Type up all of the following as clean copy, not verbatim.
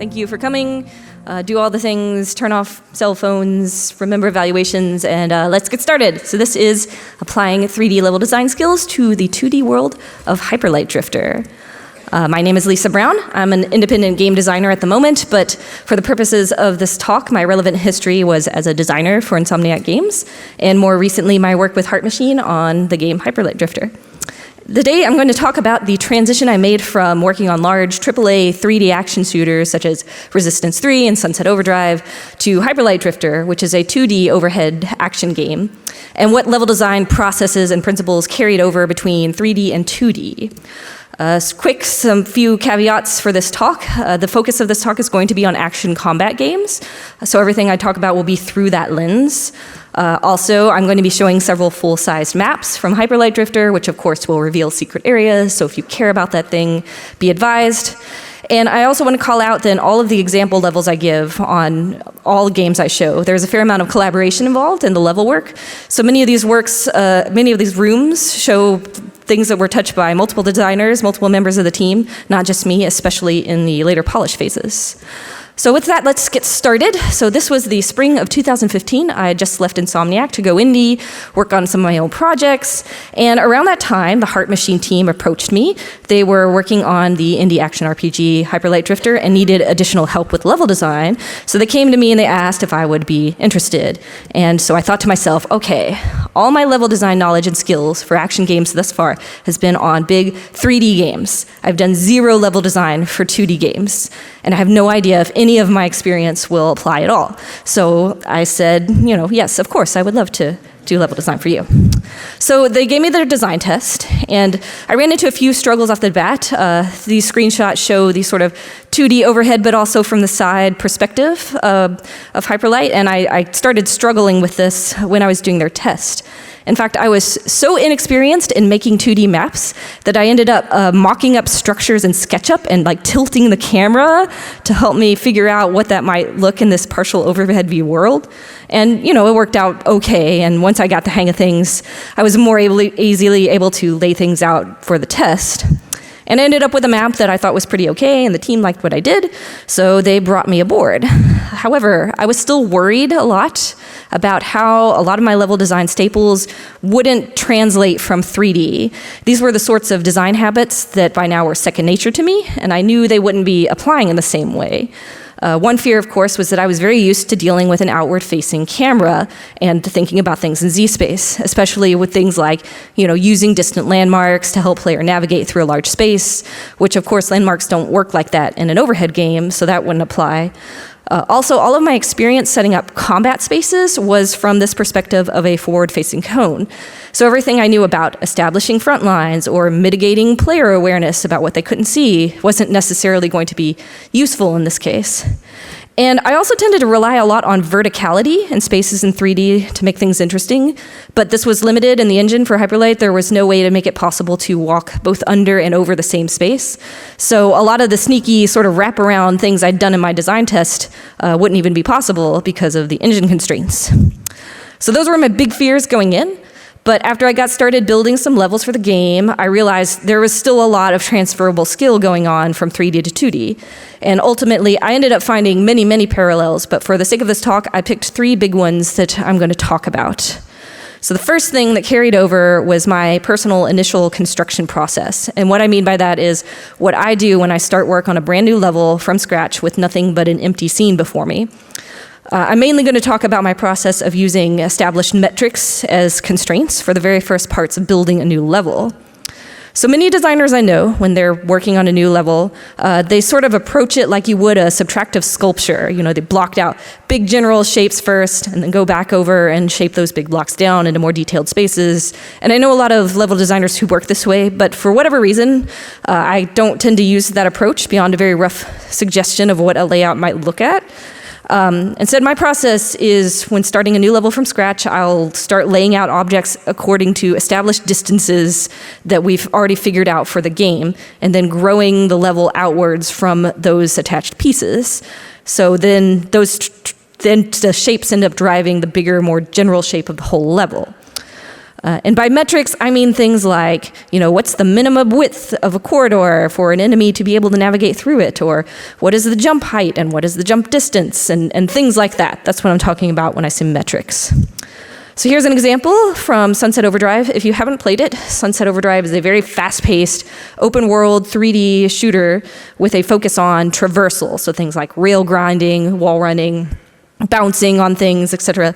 Thank you for coming. Do all the things, turn off cell phones, remember evaluations, and let's get started. So this is applying 3D level design skills to the 2D world of Hyperlight Drifter. My name is Lisa Brown. I'm an independent game designer at the moment, but for the purposes of this talk, my relevant history was as a designer for Insomniac Games, and more recently my work with Heart Machine on the game Hyperlight Drifter. Today I'm going to talk about the transition I made from working on large AAA 3D action shooters such as Resistance 3 and Sunset Overdrive to Hyperlight Drifter, which is a 2D overhead action game, and what level design processes and principles carried over between 3D and 2D. Some few caveats for this talk. The focus of this talk is going to be on action combat games, so everything I talk about will be through that lens. Also, I'm going to be showing several full-sized maps from Hyperlight Drifter, which of course will reveal secret areas, so if you care about that thing, be advised. And I also want to call out then all of the example levels I give on all games I show. There's a fair amount of collaboration involved in the level work. So many of these rooms show things that were touched by multiple designers, multiple members of the team, not just me, especially in the later polish phases. So with that, let's get started. So this was the spring of 2015. I had just left Insomniac to go indie, work on some of my own projects. And around that time, the Heart Machine team approached me. They were working on the indie action RPG Hyperlight Drifter and needed additional help with level design. So they came to me and they asked if I would be interested. And so I thought to myself, okay, all my level design knowledge and skills for action games thus far has been on big 3D games. I've done zero level design for 2D games. And I have no idea if any of my experience will apply at all. So I said, yes, of course, I would love to do level design for you. So they gave me their design test, and I ran into a few struggles off the bat. These screenshots show the sort of 2D overhead, but also from the side perspective of Hyperlight, and I started struggling with this when I was doing their test. In fact, I was so inexperienced in making 2D maps that I ended up mocking up structures in SketchUp and tilting the camera to help me figure out what that might look in this partial overhead view world. And it worked out okay, and once I got the hang of things, I was more easily able to lay things out for the test. And I ended up with a map that I thought was pretty okay, and the team liked what I did, so they brought me aboard. However, I was still worried a lot about how a lot of my level design staples wouldn't translate from 3D. These were the sorts of design habits that by now were second nature to me, and I knew they wouldn't be applying in the same way. One fear, of course, was that I was very used to dealing with an outward-facing camera and thinking about things in Z-space, especially with things like, using distant landmarks to help player navigate through a large space, which, of course, landmarks don't work like that in an overhead game, so that wouldn't apply. Also, all of my experience setting up combat spaces was from this perspective of a forward-facing cone. So everything I knew about establishing front lines or mitigating player awareness about what they couldn't see wasn't necessarily going to be useful in this case. And I also tended to rely a lot on verticality in spaces in 3D to make things interesting, but this was limited in the engine for Hyperlight. There was no way to make it possible to walk both under and over the same space. So a lot of the sneaky sort of wraparound things I'd done in my design test wouldn't even be possible because of the engine constraints. So those were my big fears going in. But after I got started building some levels for the game, I realized there was still a lot of transferable skill going on from 3D to 2D. And ultimately, I ended up finding many, many parallels, but for the sake of this talk, I picked three big ones that I'm going to talk about. So the first thing that carried over was my personal initial construction process. And what I mean by that is what I do when I start work on a brand new level from scratch with nothing but an empty scene before me. I'm mainly going to talk about my process of using established metrics as constraints for the very first parts of building a new level. So many designers I know, when they're working on a new level, they sort of approach it like you would a subtractive sculpture. They blocked out big general shapes first, and then go back over and shape those big blocks down into more detailed spaces. And I know a lot of level designers who work this way, but for whatever reason, I don't tend to use that approach beyond a very rough suggestion of what a layout might look at. Instead, my process is when starting a new level from scratch, I'll start laying out objects according to established distances that we've already figured out for the game, and then growing the level outwards from those attached pieces. So then the shapes end up driving the bigger, more general shape of the whole level. And by metrics, I mean things like, what's the minimum width of a corridor for an enemy to be able to navigate through it? Or what is the jump height and what is the jump distance? And things like that. That's what I'm talking about when I say metrics. So here's an example from Sunset Overdrive. If you haven't played it, Sunset Overdrive is a very fast-paced, open-world 3D shooter with a focus on traversal. So things like rail grinding, wall running, bouncing on things, etc.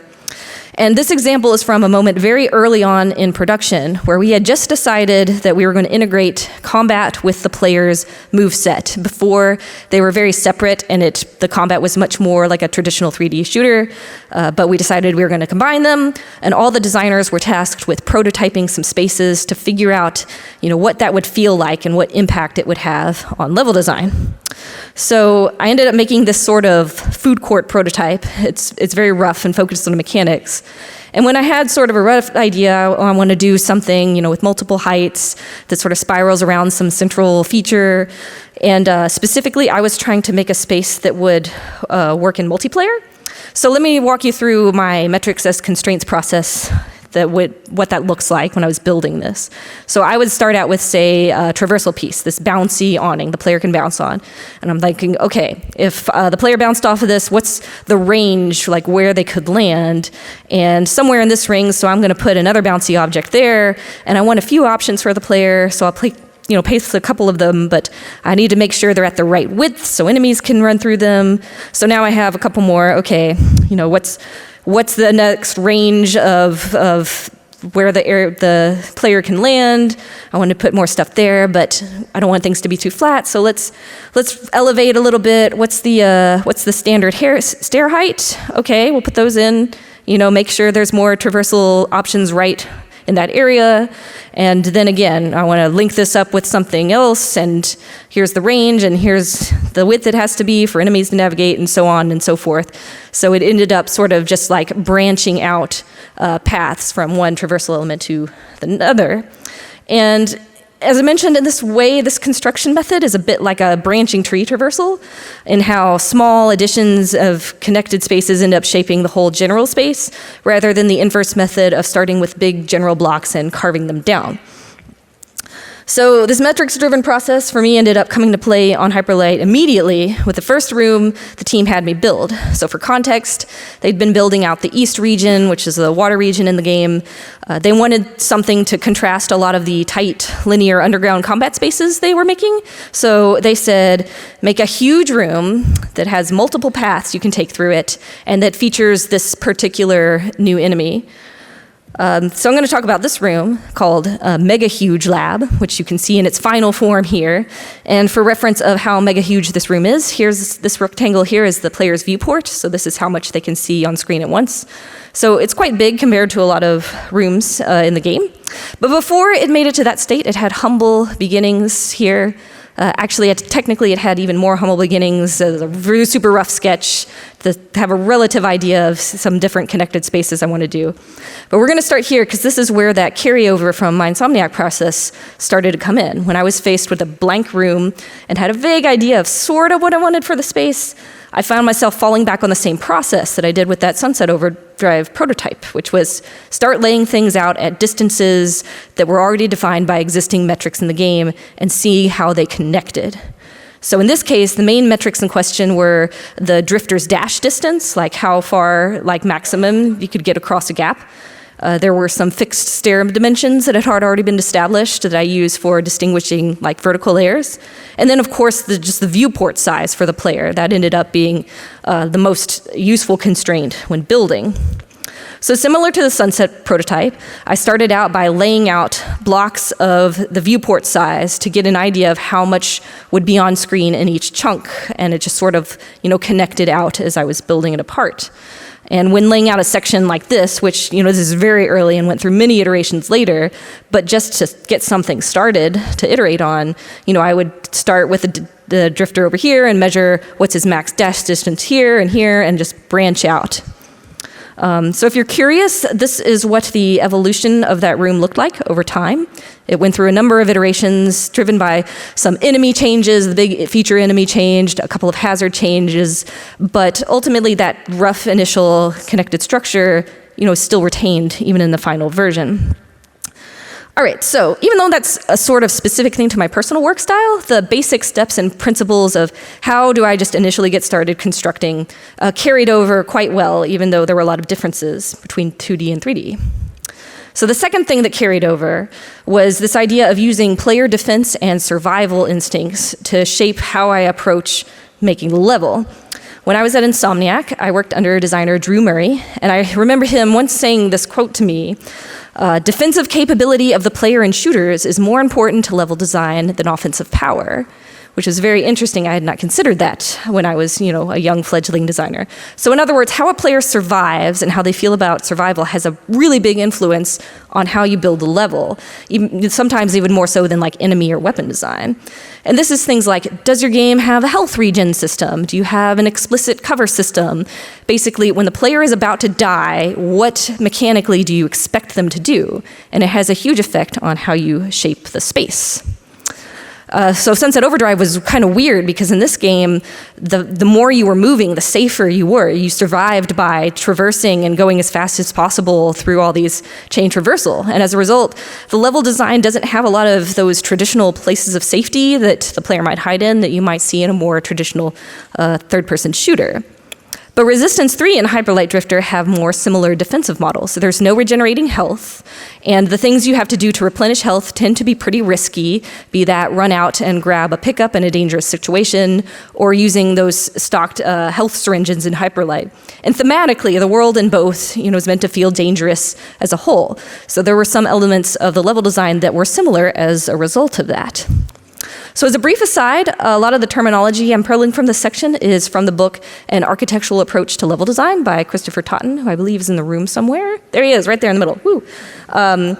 And this example is from a moment very early on in production where we had just decided that we were going to integrate combat with the player's moveset. Before, they were very separate, and the combat was much more like a traditional 3D shooter, but we decided we were going to combine them, and all the designers were tasked with prototyping some spaces to figure out what that would feel like and what impact it would have on level design. So I ended up making this sort of food court prototype. It's very rough and focused on the mechanics. And when I had sort of a rough idea, I want to do something, with multiple heights that sort of spirals around some central feature. And specifically, I was trying to make a space that would work in multiplayer. So let me walk you through my metrics as constraints process, what that looks like when I was building this. So I would start out with, say, a traversal piece, this bouncy awning the player can bounce on. And I'm thinking, okay, if the player bounced off of this, what's the range, like where they could land? And somewhere in this ring, so I'm going to put another bouncy object there. And I want a few options for the player, so I'll paste a couple of them, but I need to make sure they're at the right width so enemies can run through them. So now I have a couple more. Okay, what's the next range of where the player can land? I want to put more stuff there, but I don't want things to be too flat. So let's elevate a little bit. What's the standard stair height? Okay, we'll put those in. Make sure there's more traversal options right in that area. And then again, I want to link this up with something else, and here's the range, and here's the width it has to be for enemies to navigate, and so on and so forth. So it ended up sort of just like branching out paths from one traversal element to another. And as I mentioned, in this way, this construction method is a bit like a branching tree traversal in how small additions of connected spaces end up shaping the whole general space, rather than the inverse method of starting with big general blocks and carving them down. So this metrics-driven process for me ended up coming to play on Hyperlight immediately with the first room the team had me build. So for context, they'd been building out the East region, which is the water region in the game. They wanted something to contrast a lot of the tight, linear underground combat spaces they were making. So they said, make a huge room that has multiple paths you can take through it, and that features this particular new enemy. So I'm going to talk about this room called Mega Huge Lab, which you can see in its final form here. And for reference of how mega huge this room is, here's this rectangle here is the player's viewport. So this is how much they can see on screen at once. So it's quite big compared to a lot of rooms in the game. But before it made it to that state, it had humble beginnings here. Actually, technically, it had even more humble beginnings, a really super rough sketch to have a relative idea of some different connected spaces I want to do. But we're going to start here because this is where that carryover from my Insomniac process started to come in. When I was faced with a blank room and had a vague idea of sort of what I wanted for the space, I found myself falling back on the same process that I did with that Sunset Overdrive prototype, which was start laying things out at distances that were already defined by existing metrics in the game and see how they connected. So in this case, the main metrics in question were the drifter's dash distance, like how far, like maximum, you could get across a gap. There were some fixed stair dimensions that had already been established that I use for distinguishing like vertical layers. And then of course, just the viewport size for the player. That ended up being the most useful constraint when building. So similar to the Sunset prototype, I started out by laying out blocks of the viewport size to get an idea of how much would be on screen in each chunk. And it just sort of, connected out as I was building it apart. And when laying out a section like this, which, this is very early and went through many iterations later, but just to get something started to iterate on, I would start with the drifter over here and measure what's his max dash distance here, and just branch out. So if you're curious, this is what the evolution of that room looked like over time. It went through a number of iterations driven by some enemy changes. The big feature enemy changed, a couple of hazard changes, but ultimately that rough initial connected structure, is still retained even in the final version. All right, so even though that's a sort of specific thing to my personal work style, the basic steps and principles of how do I just initially get started constructing carried over quite well, even though there were a lot of differences between 2D and 3D. So the second thing that carried over was this idea of using player defense and survival instincts to shape how I approach making the level. When I was at Insomniac, I worked under designer Drew Murray, and I remember him once saying this quote to me, defensive capability of the player in shooters is more important to level design than offensive power, which is very interesting. I had not considered that when I was, a young fledgling designer. So in other words, how a player survives and how they feel about survival has a really big influence on how you build the level, sometimes even more so than like enemy or weapon design. And this is things like, does your game have a health regen system? Do you have an explicit cover system? Basically, when the player is about to die, what mechanically do you expect them to do? And it has a huge effect on how you shape the space. So Sunset Overdrive was kind of weird because in this game, the more you were moving, the safer you were. You survived by traversing and going as fast as possible through all these chain traversal. And as a result, the level design doesn't have a lot of those traditional places of safety that the player might hide in that you might see in a more traditional third-person shooter. But Resistance 3 and Hyper Light Drifter have more similar defensive models. So there's no regenerating health, and the things you have to do to replenish health tend to be pretty risky, be that run out and grab a pickup in a dangerous situation, or using those stocked health syringes in Hyper Light. And thematically, the world in both is meant to feel dangerous as a whole. So there were some elements of the level design that were similar as a result of that. So as a brief aside, a lot of the terminology I'm pulling from this section is from the book An Architectural Approach to Level Design by Christopher Totten, who I believe is in the room somewhere. There he is, right there in the middle. Woo.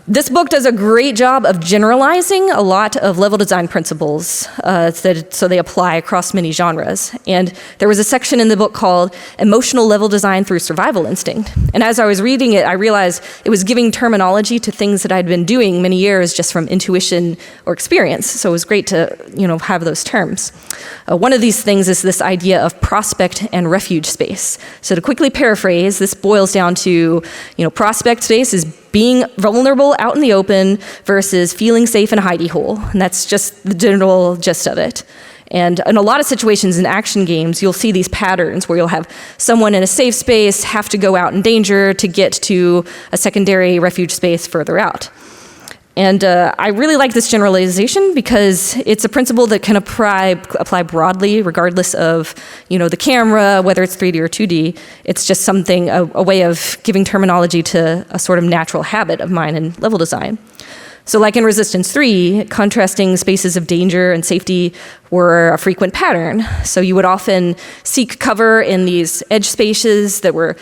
This book does a great job of generalizing a lot of level design principles so they apply across many genres. And there was a section in the book called Emotional Level Design Through Survival Instinct. And as I was reading it, I realized it was giving terminology to things that I'd been doing many years just from intuition or experience. So it was great to have those terms. One of these things is this idea of prospect and refuge space. So to quickly paraphrase, this boils down to, prospect space is being vulnerable out in the open versus feeling safe in a hidey hole. And that's just the general gist of it. And in a lot of situations in action games, you'll see these patterns where you'll have someone in a safe space have to go out in danger to get to a secondary refuge space further out. And I really like this generalization because it's a principle that can apply broadly, regardless of the camera, whether it's 3D or 2D. It's just something, a way of giving terminology to a sort of natural habit of mine in level design. So like in Resistance 3, contrasting spaces of danger and safety were a frequent pattern. So you would often seek cover in these edge spaces that were,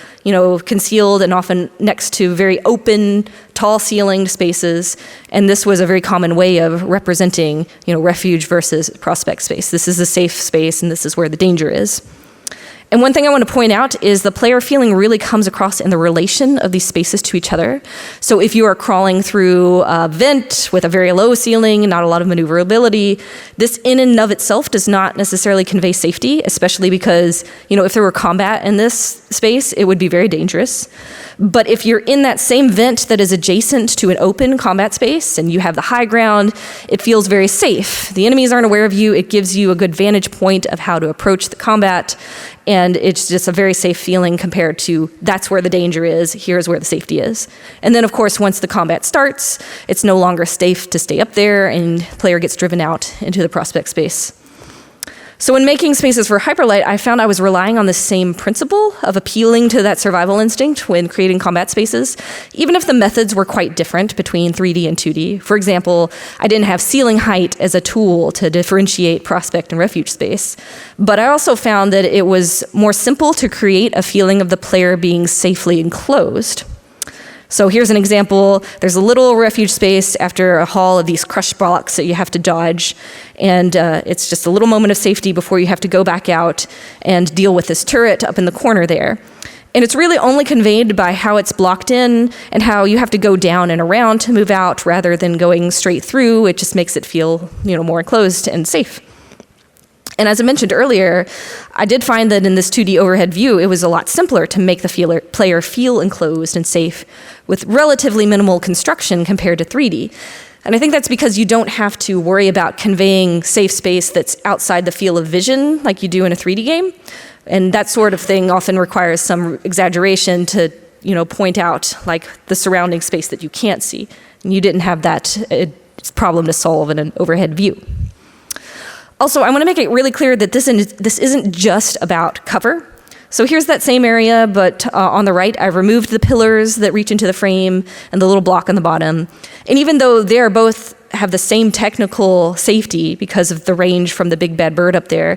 concealed and often next to very open, tall-ceilinged spaces. And this was a very common way of representing, refuge versus prospect space. This is a safe space, and this is where the danger is. And one thing I want to point out is the player feeling really comes across in the relation of these spaces to each other. So if you are crawling through a vent with a very low ceiling and not a lot of maneuverability, this in and of itself does not necessarily convey safety, especially because, if there were combat in this space, it would be very dangerous. But if you're in that same vent that is adjacent to an open combat space and you have the high ground, it feels very safe. The enemies aren't aware of you. It gives you a good vantage point of how to approach the combat. And it's just a very safe feeling compared to that's where the danger is, here's where the safety is. And then, of course, once the combat starts, it's no longer safe to stay up there and the player gets driven out into the prospect space. So when making spaces for Hyperlight, I found I was relying on the same principle of appealing to that survival instinct when creating combat spaces, even if the methods were quite different between 3D and 2D. For example, I didn't have ceiling height as a tool to differentiate prospect and refuge space, but I also found that it was more simple to create a feeling of the player being safely enclosed. So here's an example. There's a little refuge space after a haul of these crush blocks that you have to dodge. And it's just a little moment of safety before you have to go back out and deal with this turret up in the corner there. And it's really only conveyed by how it's blocked in and how you have to go down and around to move out rather than going straight through. It just makes it feel, more enclosed and safe. And as I mentioned earlier, I did find that in this 2D overhead view, it was a lot simpler to make the player feel enclosed and safe with relatively minimal construction compared to 3D. And I think that's because you don't have to worry about conveying safe space that's outside the field of vision like you do in a 3D game. And that sort of thing often requires some exaggeration to, point out like the surrounding space that you can't see. And you didn't have that problem to solve in an overhead view. Also, I want to make it really clear that this isn't just about cover. So here's that same area, but on the right, I've removed the pillars that reach into the frame and the little block on the bottom. And even though they both have the same technical safety because of the range from the big bad bird up there,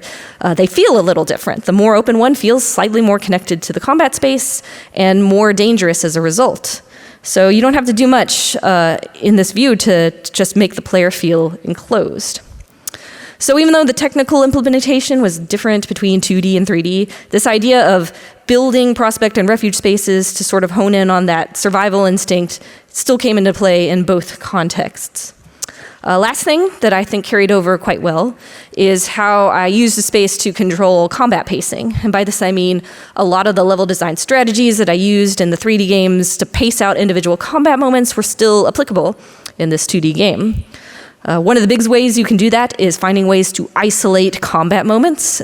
they feel a little different. The more open one feels slightly more connected to the combat space and more dangerous as a result. So you don't have to do much in this view to just make the player feel enclosed. So even though the technical implementation was different between 2D and 3D, this idea of building prospect and refuge spaces to sort of hone in on that survival instinct still came into play in both contexts. Last thing that I think carried over quite well is how I used the space to control combat pacing. And by this I mean a lot of the level design strategies that I used in the 3D games to pace out individual combat moments were still applicable in this 2D game. One of the big ways you can do that is finding ways to isolate combat moments.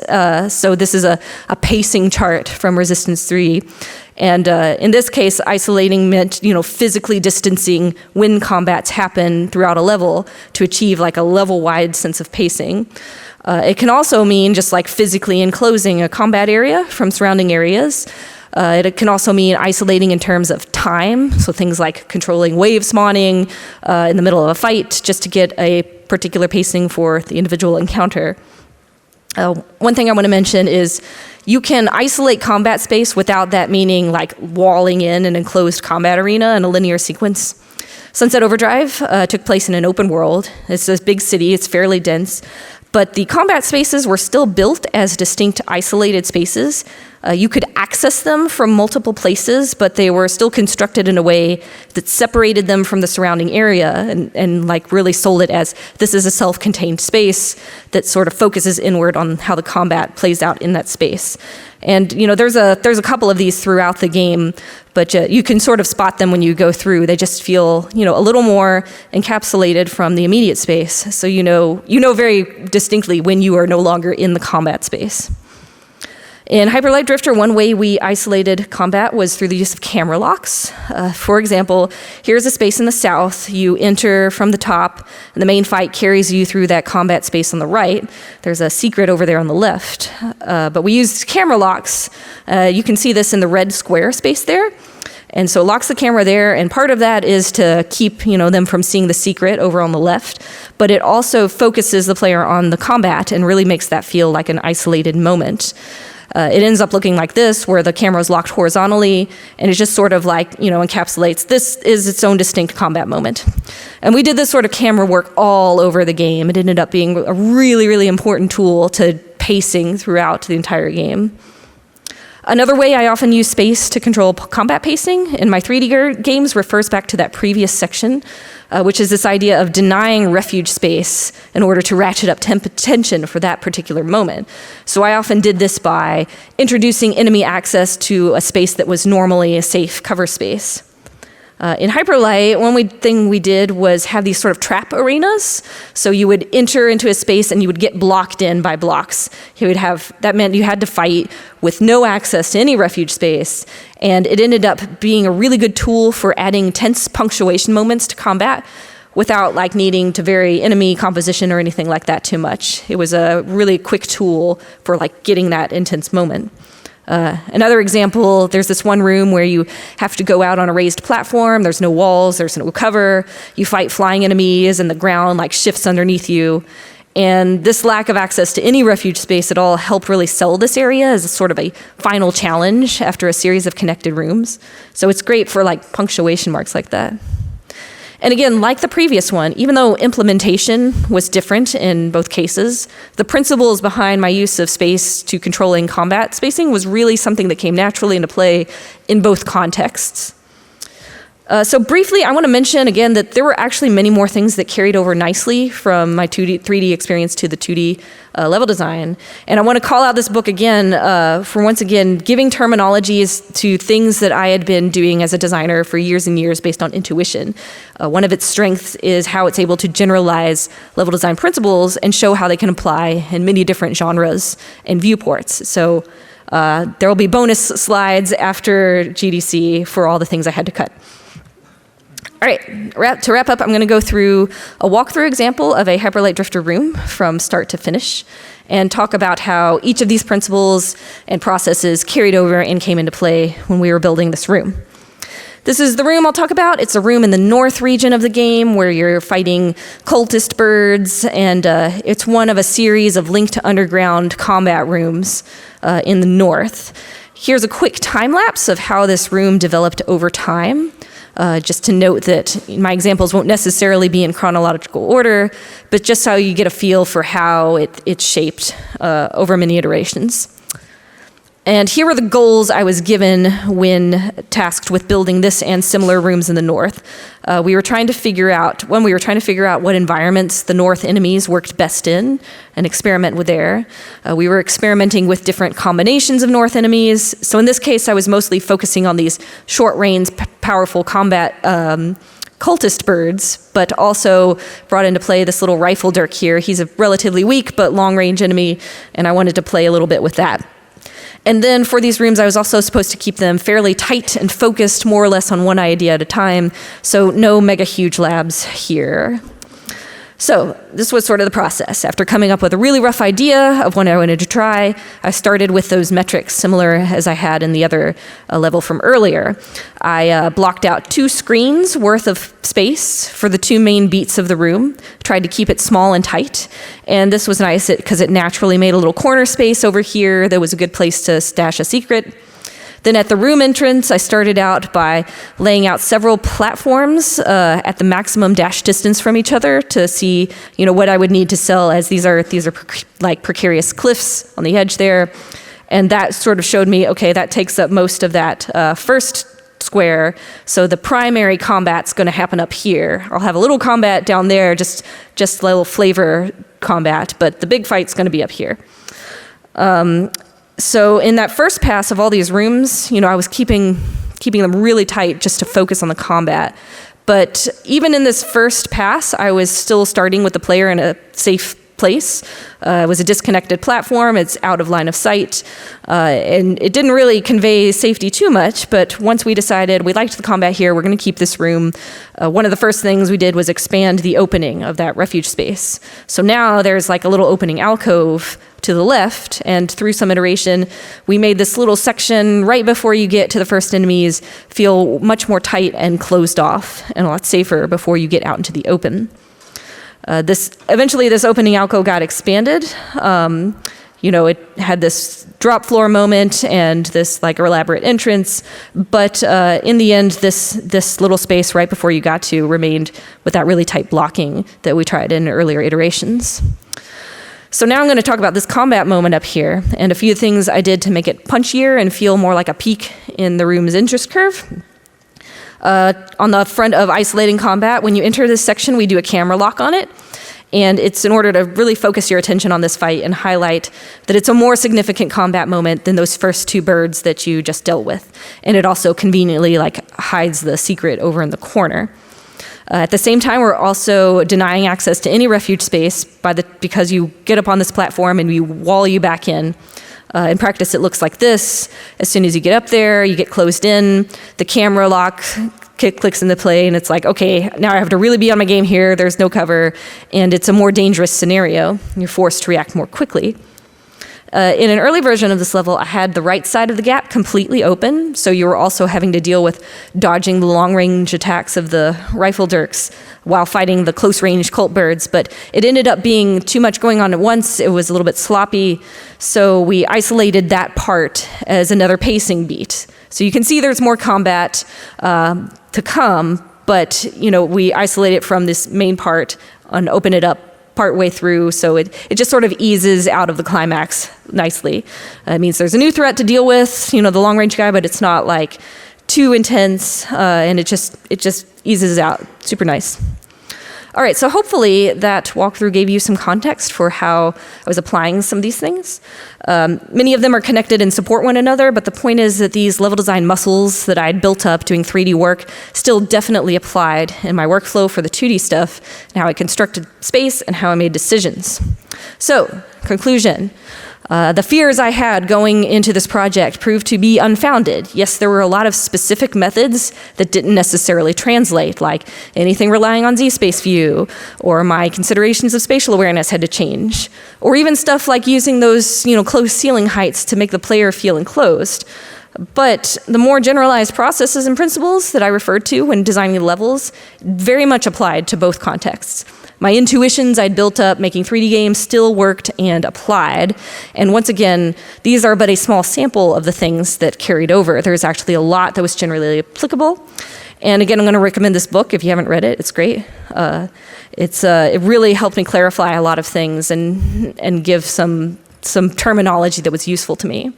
So this is a pacing chart from Resistance 3. And in this case, isolating meant, physically distancing when combats happen throughout a level to achieve like a level-wide sense of pacing. It can also mean just like physically enclosing a combat area from surrounding areas. It can also mean isolating in terms of time, so things like controlling wave spawning in the middle of a fight just to get a particular pacing for the individual encounter. One thing I want to mention is you can isolate combat space without that meaning like walling in an enclosed combat arena in a linear sequence. Sunset Overdrive took place in an open world. It's a big city, it's fairly dense, but the combat spaces were still built as distinct isolated spaces. You could access them from multiple places, but they were still constructed in a way that separated them from the surrounding area and like really sold it as this is a self-contained space that sort of focuses inward on how the combat plays out in that space. And there's a couple of these throughout the game, but you can sort of spot them when you go through. They just feel a little more encapsulated from the immediate space, so you know very distinctly when you are no longer in the combat space. In Hyper Light Drifter, one way we isolated combat was through the use of camera locks. For example, here's a space in the south. You enter from the top, and the main fight carries you through that combat space on the right. There's a secret over there on the left. But we used camera locks. You can see this in the red square space there. And so it locks the camera there, and part of that is to keep them from seeing the secret over on the left. But it also focuses the player on the combat and really makes that feel like an isolated moment. It ends up looking like this, where the camera is locked horizontally, and it just sort of like, encapsulates this is its own distinct combat moment. And we did this sort of camera work all over the game. It ended up being a really, really important tool to pacing throughout the entire game. Another way I often use space to control combat pacing in my 3D games refers back to that previous section, which is this idea of denying refuge space in order to ratchet up tension for that particular moment. So I often did this by introducing enemy access to a space that was normally a safe cover space. In Hyperlight, one thing we did was have these sort of trap arenas. So you would enter into a space and you would get blocked in by blocks. That meant you had to fight with no access to any refuge space. And it ended up being a really good tool for adding tense punctuation moments to combat without like needing to vary enemy composition or anything like that too much. It was a really quick tool for like getting that intense moment. Another example, there's this one room where you have to go out on a raised platform. There's no walls, there's no cover. You fight flying enemies and the ground like shifts underneath you. And this lack of access to any refuge space at all helped really sell this area as a sort of a final challenge after a series of connected rooms. So it's great for like punctuation marks like that. And again, like the previous one, even though implementation was different in both cases, the principles behind my use of space to controlling combat spacing was really something that came naturally into play in both contexts. So briefly, I want to mention again that there were actually many more things that carried over nicely from my 3D experience to the 2D level design. And I want to call out this book again for once again giving terminologies to things that I had been doing as a designer for years and years based on intuition. One of its strengths is how it's able to generalize level design principles and show how they can apply in many different genres and viewports. So there will be bonus slides after GDC for all the things I had to cut. All right, to wrap up, I'm going to go through a walkthrough example of a Hyperlight Drifter room from start to finish and talk about how each of these principles and processes carried over and came into play when we were building this room. This is the room I'll talk about. It's a room in the north region of the game where you're fighting cultist birds, and it's one of a series of linked underground combat rooms in the north. Here's a quick time lapse of how this room developed over time. Just to note that my examples won't necessarily be in chronological order, but just how you get a feel for how it's shaped over many iterations. And here were the goals I was given when tasked with building this and similar rooms in the north. We were trying to figure out what environments the north enemies worked best in and experiment with there. We were experimenting with different combinations of north enemies. So in this case, I was mostly focusing on these short-range, powerful combat cultist birds, but also brought into play this little rifle dirk here. He's a relatively weak but long-range enemy, and I wanted to play a little bit with that. And then for these rooms, I was also supposed to keep them fairly tight and focused more or less on one idea at a time, so no mega huge labs here. So this was sort of the process. After coming up with a really rough idea of what I wanted to try, I started with those metrics similar as I had in the other level from earlier. I blocked out 2 screens worth of space for the 2 main beats of the room, tried to keep it small and tight. And this was nice because it naturally made a little corner space over here that was a good place to stash a secret. Then at the room entrance, I started out by laying out several platforms at the maximum dash distance from each other to see, what I would need to sell, as these are like precarious cliffs on the edge there. And that sort of showed me, okay, that takes up most of that first square. So the primary combat's going to happen up here. I'll have a little combat down there, just a little flavor combat, but the big fight's going to be up here. So in that first pass of all these rooms, I was keeping them really tight just to focus on the combat. But even in this first pass, I was still starting with the player in a safe place. It was a disconnected platform. It's out of line of sight. And it didn't really convey safety too much, but once we decided we liked the combat here, we're going to keep this room, one of the first things we did was expand the opening of that refuge space. So now there's like a little opening alcove to the left, and through some iteration, we made this little section right before you get to the first enemies feel much more tight and closed off and a lot safer before you get out into the open. Eventually this opening alcove got expanded. It had this drop floor moment and this like elaborate entrance, but in the end, this little space right before you got to remained with that really tight blocking that we tried in earlier iterations. So now I'm going to talk about this combat moment up here and a few things I did to make it punchier and feel more like a peak in the room's interest curve. On the front of isolating combat, when you enter this section, we do a camera lock on it. And it's in order to really focus your attention on this fight and highlight that it's a more significant combat moment than those first 2 birds that you just dealt with. And it also conveniently hides the secret over in the corner. At the same time, we're also denying access to any refuge space because you get up on this platform and we wall you back in. In practice, it looks like this. As soon as you get up there, you get closed in, the camera lock clicks into play, and it's like, okay, now I have to really be on my game here, there's no cover, and it's a more dangerous scenario. You're forced to react more quickly. In an early version of this level, I had the right side of the gap completely open, so you were also having to deal with dodging the long-range attacks of the rifle dirks while fighting the close-range cult birds, but it ended up being too much going on at once. It was a little bit sloppy, so we isolated that part as another pacing beat. So you can see there's more combat to come, but we isolate it from this main part and open it up partway through, so it just sort of eases out of the climax nicely. It means there's a new threat to deal with, the long-range guy, but it's not like too intense, and it just eases out. Super nice. All right, so hopefully that walkthrough gave you some context for how I was applying some of these things. Many of them are connected and support one another, but the point is that these level design muscles that I'd built up doing 3D work still definitely applied in my workflow for the 2D stuff, and how I constructed space and how I made decisions. So, conclusion. The fears I had going into this project proved to be unfounded. Yes, there were a lot of specific methods that didn't necessarily translate, like anything relying on Z-space view, or my considerations of spatial awareness had to change, or even stuff like using those, closed ceiling heights to make the player feel enclosed. But the more generalized processes and principles that I referred to when designing levels very much applied to both contexts. My intuitions I'd built up making 3D games still worked and applied. And once again, these are but a small sample of the things that carried over. There's actually a lot that was generally applicable. And again, I'm going to recommend this book if you haven't read it. It's great. It really helped me clarify a lot of things and give some terminology that was useful to me.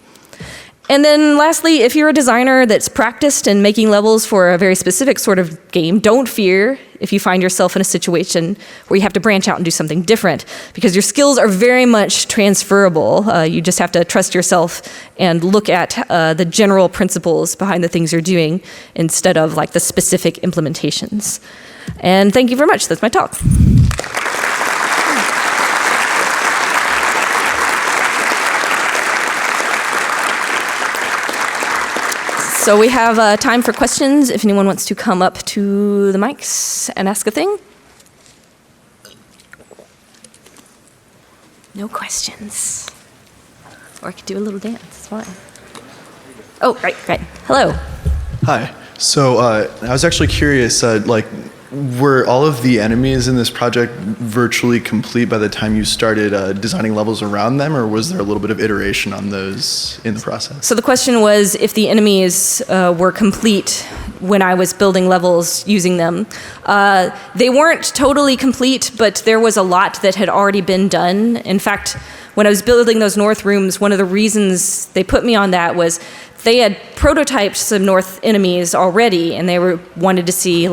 And then lastly, if you're a designer that's practiced in making levels for a very specific sort of game, don't fear if you find yourself in a situation where you have to branch out and do something different, because your skills are very much transferable. You just have to trust yourself and look at the general principles behind the things you're doing instead of like the specific implementations. And thank you very much. That's my talk. So we have time for questions if anyone wants to come up to the mics and ask a thing. No questions. Or I could do a little dance, it's fine. Oh, right. Hello. Hi. So I was actually curious, were all of the enemies in this project virtually complete by the time you started designing levels around them, or was there a little bit of iteration on those in the process? So the question was if the enemies were complete when I was building levels using them. They weren't totally complete, but there was a lot that had already been done. In fact, when I was building those north rooms, one of the reasons they put me on that was they had prototyped some north enemies already, and they wanted to see,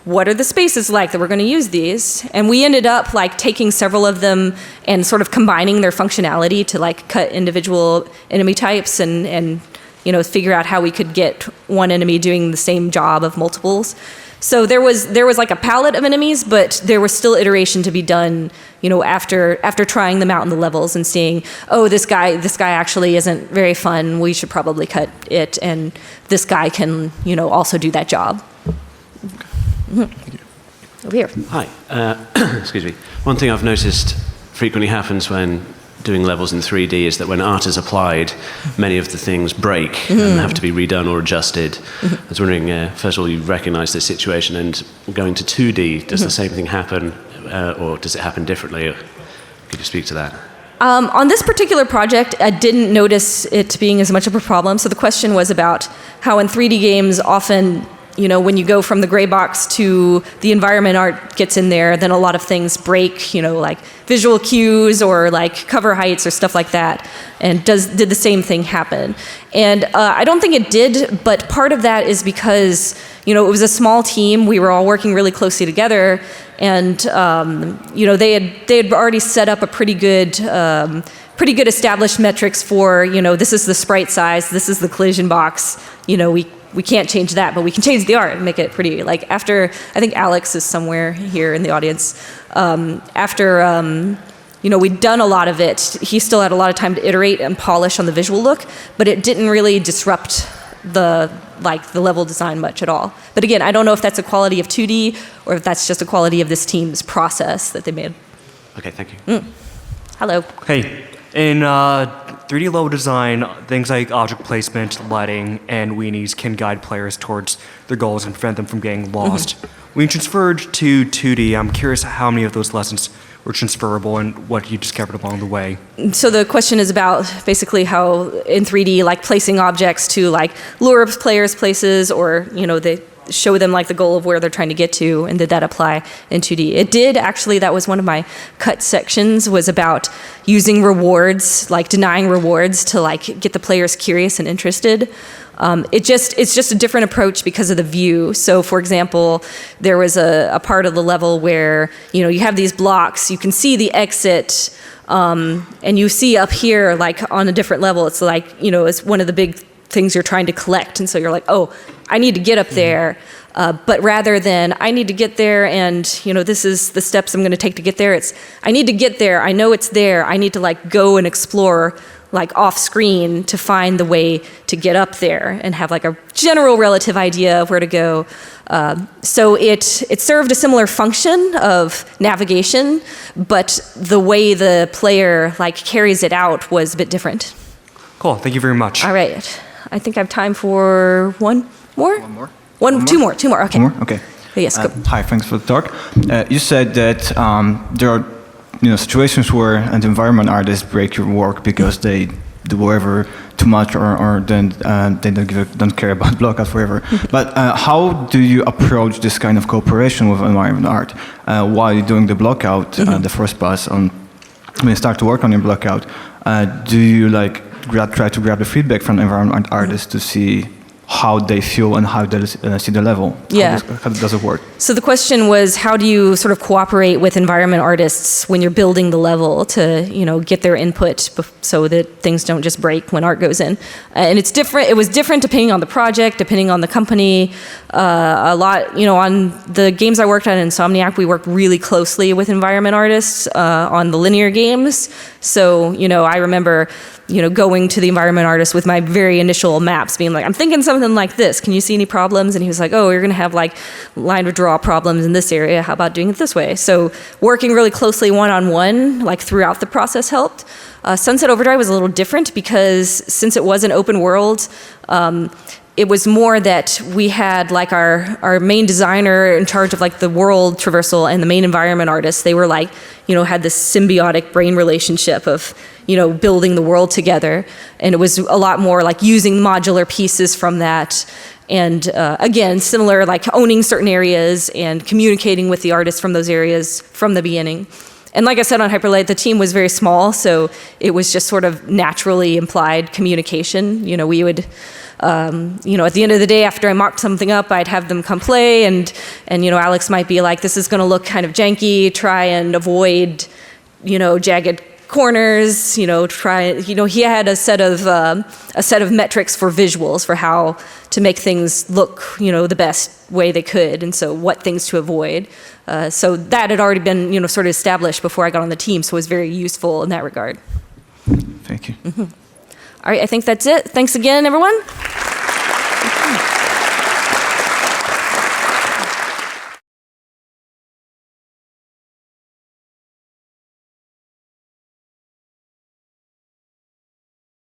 what are the spaces like that we're going to use these? And we ended up taking several of them and sort of combining their functionality to cut individual enemy types and figure out how we could get one enemy doing the same job of multiples. So there was a palette of enemies, but there was still iteration to be done, after trying them out in the levels and seeing, oh, this guy actually isn't very fun. We should probably cut it, and this guy can, also do that job. Mm-hmm. Over here. Hi. Excuse me. One thing I've noticed frequently happens when doing levels in 3D is that when art is applied, many of the things break and have to be redone or adjusted. I was wondering, first of all, you recognize this situation, and going to 2D, does the same thing happen, or does it happen differently? Could you speak to that? On this particular project, I didn't notice it being as much of a problem. So the question was about how in 3D games often, when you go from the gray box to the environment art gets in there, then a lot of things break, like visual cues or cover heights or stuff like that. And did the same thing happen? And I don't think it did, but part of that is because, it was a small team. We were all working really closely together, and they had already set up a pretty good established metrics for, this is the sprite size, this is the collision box, we can't change that, but we can change the art and make it pretty. After, I think Alex is somewhere here in the audience. We'd done a lot of it. He still had a lot of time to iterate and polish on the visual look, but it didn't really disrupt the level design much at all. But again, I don't know if that's a quality of 2D or if that's just a quality of this team's process that they made. Okay, thank you. Hello. Hey. In 3D level design, things like object placement, lighting, and weenies can guide players towards their goals and prevent them from getting lost. When you transferred to 2D, I'm curious how many of those lessons were transferable and what you discovered along the way. So the question is about basically how in 3D, placing objects to lure players' places, or show them like the goal of where they're trying to get to, and did that apply in 2D? It did, actually. That was one of my cut sections, was about using rewards, like denying rewards to like get the players curious and interested. It's just a different approach because of the view. So for example, there was a part of the level where, you know, you have these blocks, you can see the exit, and you see up here, like on a different level, it's like, you know, it's one of the big things you're trying to collect. And so you're like, oh, I need to get up there. But rather than, I need to get there and, you know, this is the steps I'm going to take to get there, it's, I need to get there, I know it's there, I need to like go and explore like off screen to find the way to get up there and have like a general relative idea of where to go. So it served a similar function of navigation, but the way the player like carries it out was a bit different. Cool. Thank you very much. All right. I think I have time for one more? Two more, okay. One more? Okay. Yes, go. Hi, thanks for the talk. You said that there are situations where an environment artist break your work because they do whatever too much or then they don't care about blockout, whatever. But how do you approach this kind of cooperation with environment art? While you're doing the blockout, the first pass, when you start to work on your blockout, do you like try to grab the feedback from environment artists to see how they feel and how they see the level? How does it work? So the question was, how do you sort of cooperate with environment artists when you're building the level to, you know, get their input so that things don't just break when art goes in? And it's different. It was different depending on the project, depending on the company. A lot, you know, on the games I worked on in Insomniac, we worked really closely with environment artists on the linear games. So, you know, I remember, you know, going to the environment artist with my very initial maps, being like, I'm thinking something like this. Can you see any problems? And he was like, oh, you're going to have like line of draw problems in this area. How about doing it this way? So working really closely one-on-one, like throughout the process helped. Sunset Overdrive was a little different because since it was an open world, it was more that we had like our main designer in charge of like the world traversal and the main environment artist. They were like, you know, had this symbiotic brain relationship of, you know, building the world together. And it was a lot more like using modular pieces from that. And again, similar, like owning certain areas and communicating with the artists from those areas from the beginning. And like I said on Hyperlight, the team was very small, so it was just sort of naturally implied communication. You know, we would, you know, at the end of the day, after I mocked something up, I'd have them come play, and you know, Alex might be like, this is going to look kind of janky, try and avoid, you know, jagged corners, you know, he had a set of metrics for visuals for how to make things look, you know, the best way they could, and so what things to avoid. So that had already been, you know, sort of established before I got on the team, so it was very useful in that regard. Thank you. All right, I think that's it. Thanks again, everyone.